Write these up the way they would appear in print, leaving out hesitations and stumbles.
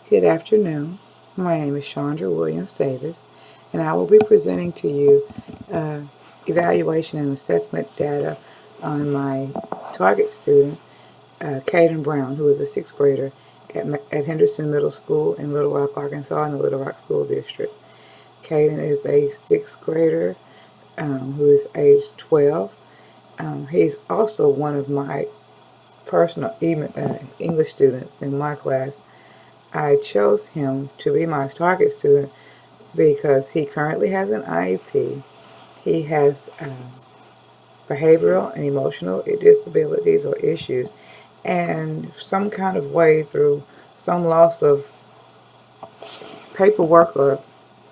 Good afternoon. My name is Chandra Williams Davis, and I will be presenting to you uh, evaluation and assessment data on my target student, Caden Brown, who is a sixth grader at Henderson Middle School in Little Rock, Arkansas, in the Little Rock School District. Caden is a sixth grader who is age 12. He's also one of my personal English students in my class. I chose him to be my target student because he currently has an IEP. He has behavioral and emotional disabilities or issues, and some kind of way through some loss of paperwork or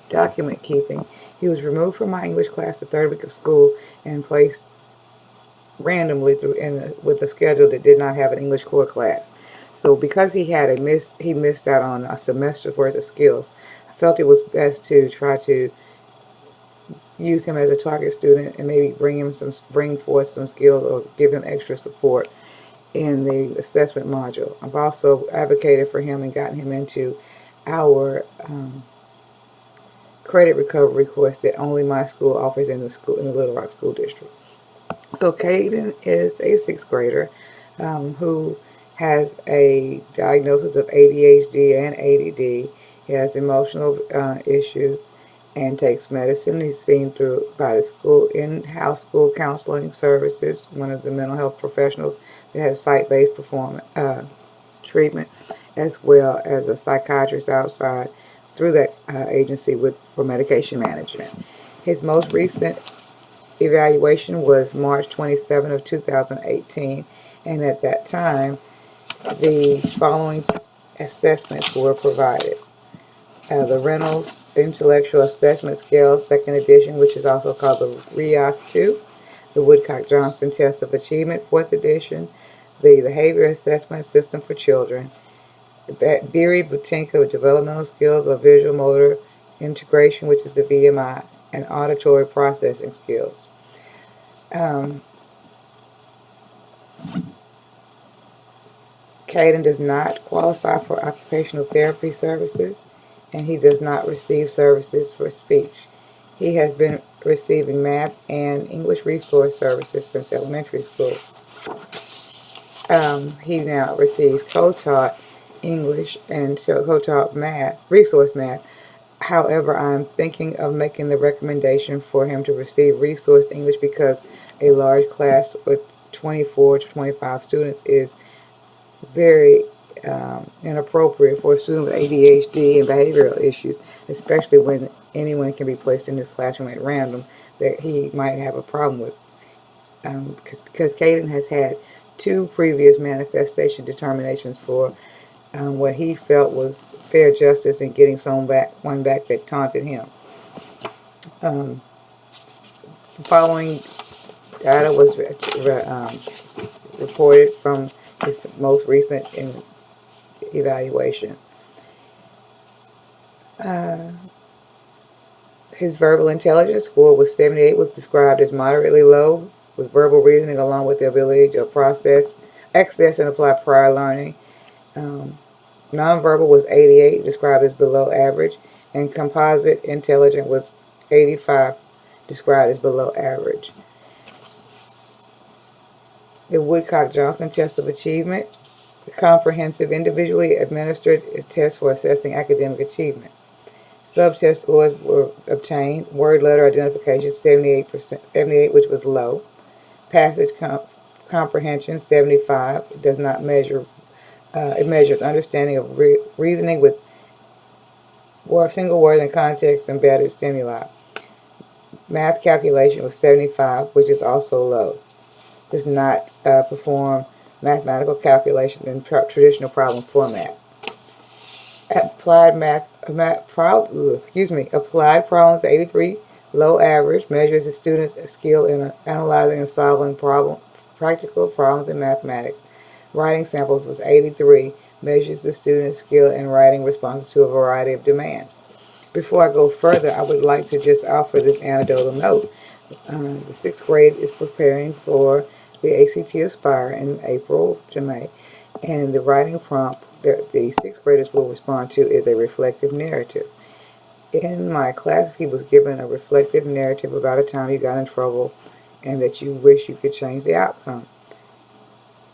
document keeping, he was removed from my English class the third week of school and placed randomly with a schedule that did not have an English core class. So because he missed out on a semester's worth of skills, I felt it was best to try to use him as a target student and maybe bring forth some skills or give him extra support in the assessment module. I've also advocated for him and gotten him into our credit recovery course that only my school offers in the Little Rock School District. So Caden is a sixth grader who has a diagnosis of ADHD and ADD. He has emotional issues and takes medicine. He's seen by the school in-house school counseling services, one of the mental health professionals that has site-based treatment, as well as a psychiatrist outside through that agency for medication management. His most recent evaluation was March 27 of 2018, and at that time the following assessments were provided. The Reynolds Intellectual Assessment Scale, second edition, which is also called the RIAS-2, the Woodcock-Johnson Test of Achievement, fourth edition, the Behavior Assessment System for Children, the Beery-Butinka Developmental Skills of Visual Motor Integration, which is the VMI, and Auditory Processing Skills. Caden does not qualify for occupational therapy services, and he does not receive services for speech. He has been receiving math and English resource services since elementary school. He now receives co-taught English and co-taught math, resource math. However, I'm thinking of making the recommendation for him to receive resource English because a large class with 24 to 25 students is very inappropriate for a student with ADHD and behavioral issues, especially when anyone can be placed in his classroom at random that he might have a problem with. Because Caden has had two previous manifestation determinations for what he felt was fair justice in getting one back that taunted him. The following data was reported from his most recent evaluation. His verbal intelligence score was 78, was described as moderately low, with verbal reasoning along with the ability to access and apply prior learning. Nonverbal was 88, described as below average, and composite intelligence was 85, described as below average. The Woodcock-Johnson Test of Achievement, it's a comprehensive, individually administered test for assessing academic achievement. Subtest scores were obtained. Word letter identification 78, which was low. Passage comprehension 75. It does not measure. It measures understanding of reasoning with single words and context embedded stimuli. Math calculation was 75, which is also low. Does not perform mathematical calculations in traditional problem format. Applied problems 83, low average, measures the student's skill in analyzing and solving practical problems in mathematics. Writing samples was 83, measures the student's skill in writing responses to a variety of demands. Before I go further, I would like to just offer this anecdotal note. The sixth grade is preparing for the ACT Aspire in April to May, and the writing prompt the sixth graders will respond to is a reflective narrative. In my class, he was given a reflective narrative about a time you got in trouble and that you wish you could change the outcome.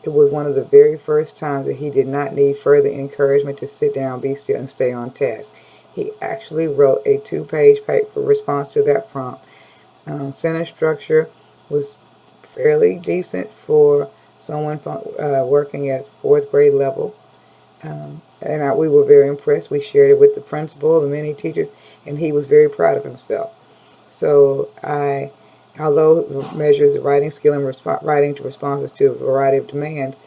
It was one of the very first times that he did not need further encouragement to sit down, be still, and stay on task. He actually wrote a 2-page paper response to that prompt. Sentence structure was fairly decent for someone working at fourth grade level. We were very impressed. We shared it with the principal, the many teachers, and he was very proud of himself. So although it measures the writing skill and writing to responses to a variety of demands,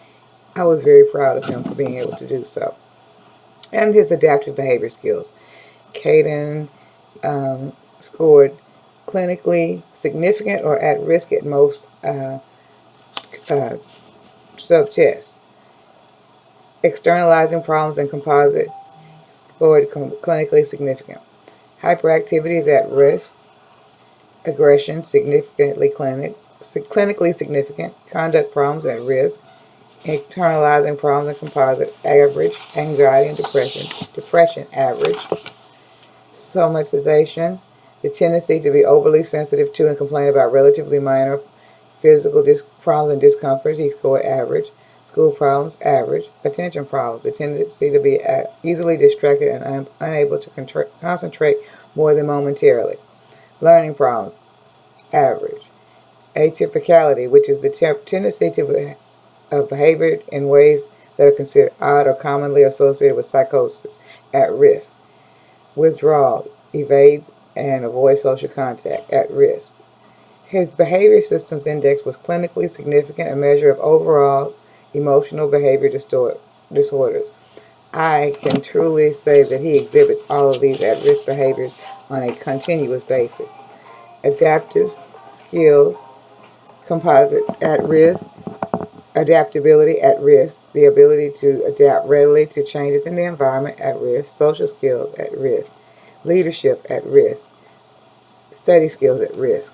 I was very proud of him for being able to do so. And his adaptive behavior skills. Caden scored clinically significant or at risk at most sub-tests. Externalizing problems and composite scored clinically significant. Hyperactivity is at risk. Aggression clinically significant. Conduct problems at risk. Internalizing problems and composite average. Anxiety and depression average. Somatization, the tendency to be overly sensitive to and complain about relatively minor physical problems and discomfort, he scored average. School problems, average. Attention problems, the tendency to be easily distracted and unable to concentrate more than momentarily. Learning problems, average. Atypicality, which is the tendency to behavior in ways that are considered odd or commonly associated with psychosis, at risk. Withdrawal, evades and avoids social contact, at risk. His behavior systems index was clinically significant, a measure of overall emotional behavior disorders. I can truly say that he exhibits all of these at-risk behaviors on a continuous basis. Adaptive skills, composite, at risk. Adaptability, at risk. The ability to adapt readily to changes in the environment, at risk. Social skills, at risk. Leadership, at risk. Study skills, at risk.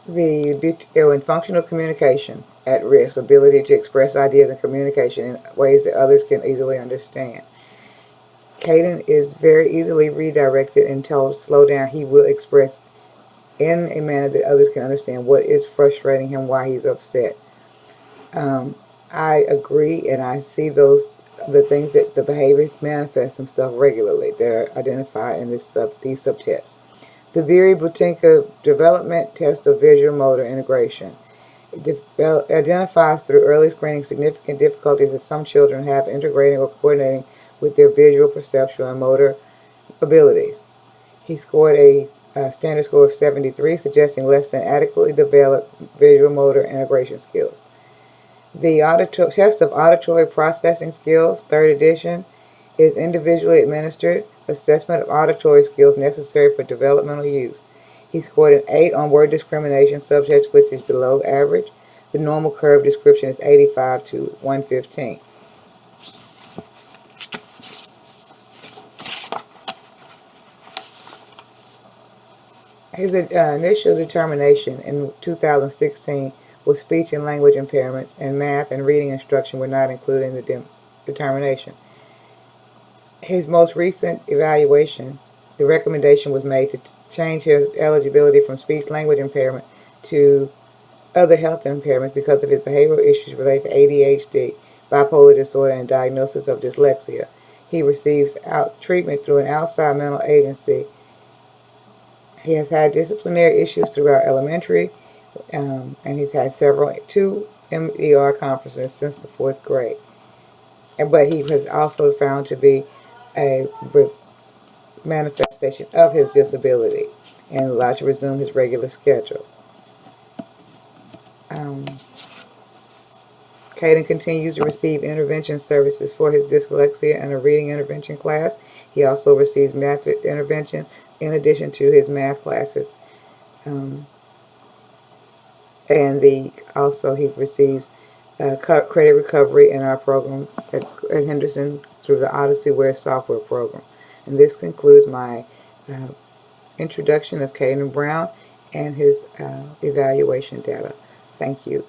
In functional communication, at risk. Ability to express ideas and communication in ways that others can easily understand. Caden is very easily redirected and told to slow down. He will express in a manner that others can understand what is frustrating him, why he's upset. I agree, and I see the things that the behaviors manifest themselves regularly. They're identified in these subtests. The Viry-Butinka Development Test of Visual Motor Integration. It identifies through early screening significant difficulties that some children have integrating or coordinating with their visual, perceptual, and motor abilities. He scored a standard score of 73, suggesting less than adequately developed visual motor integration skills. The Test of Auditory Processing Skills, 3rd edition, is individually administered assessment of auditory skills necessary for developmental use. He scored an 8 on word discrimination subjects, which is below average. The normal curve description is 85 to 115. His initial determination in 2016 was speech and language impairments, and math and reading instruction were not included in the determination. His most recent evaluation, the recommendation was made to change his eligibility from speech-language impairment to other health impairments because of his behavioral issues related to ADHD, bipolar disorder, and diagnosis of dyslexia. He receives treatment through an outside mental agency. He has had disciplinary issues throughout elementary, and he's had 2 MER conferences since the 4th grade. But he has also found to be a manifestation of his disability and allowed to resume his regular schedule. Caden continues to receive intervention services for his dyslexia and a reading intervention class. He also receives math intervention in addition to his math classes. And he receives credit recovery in our program at Henderson through the OdysseyWare software program. And this concludes my introduction of Caden Brown and his evaluation data. Thank you.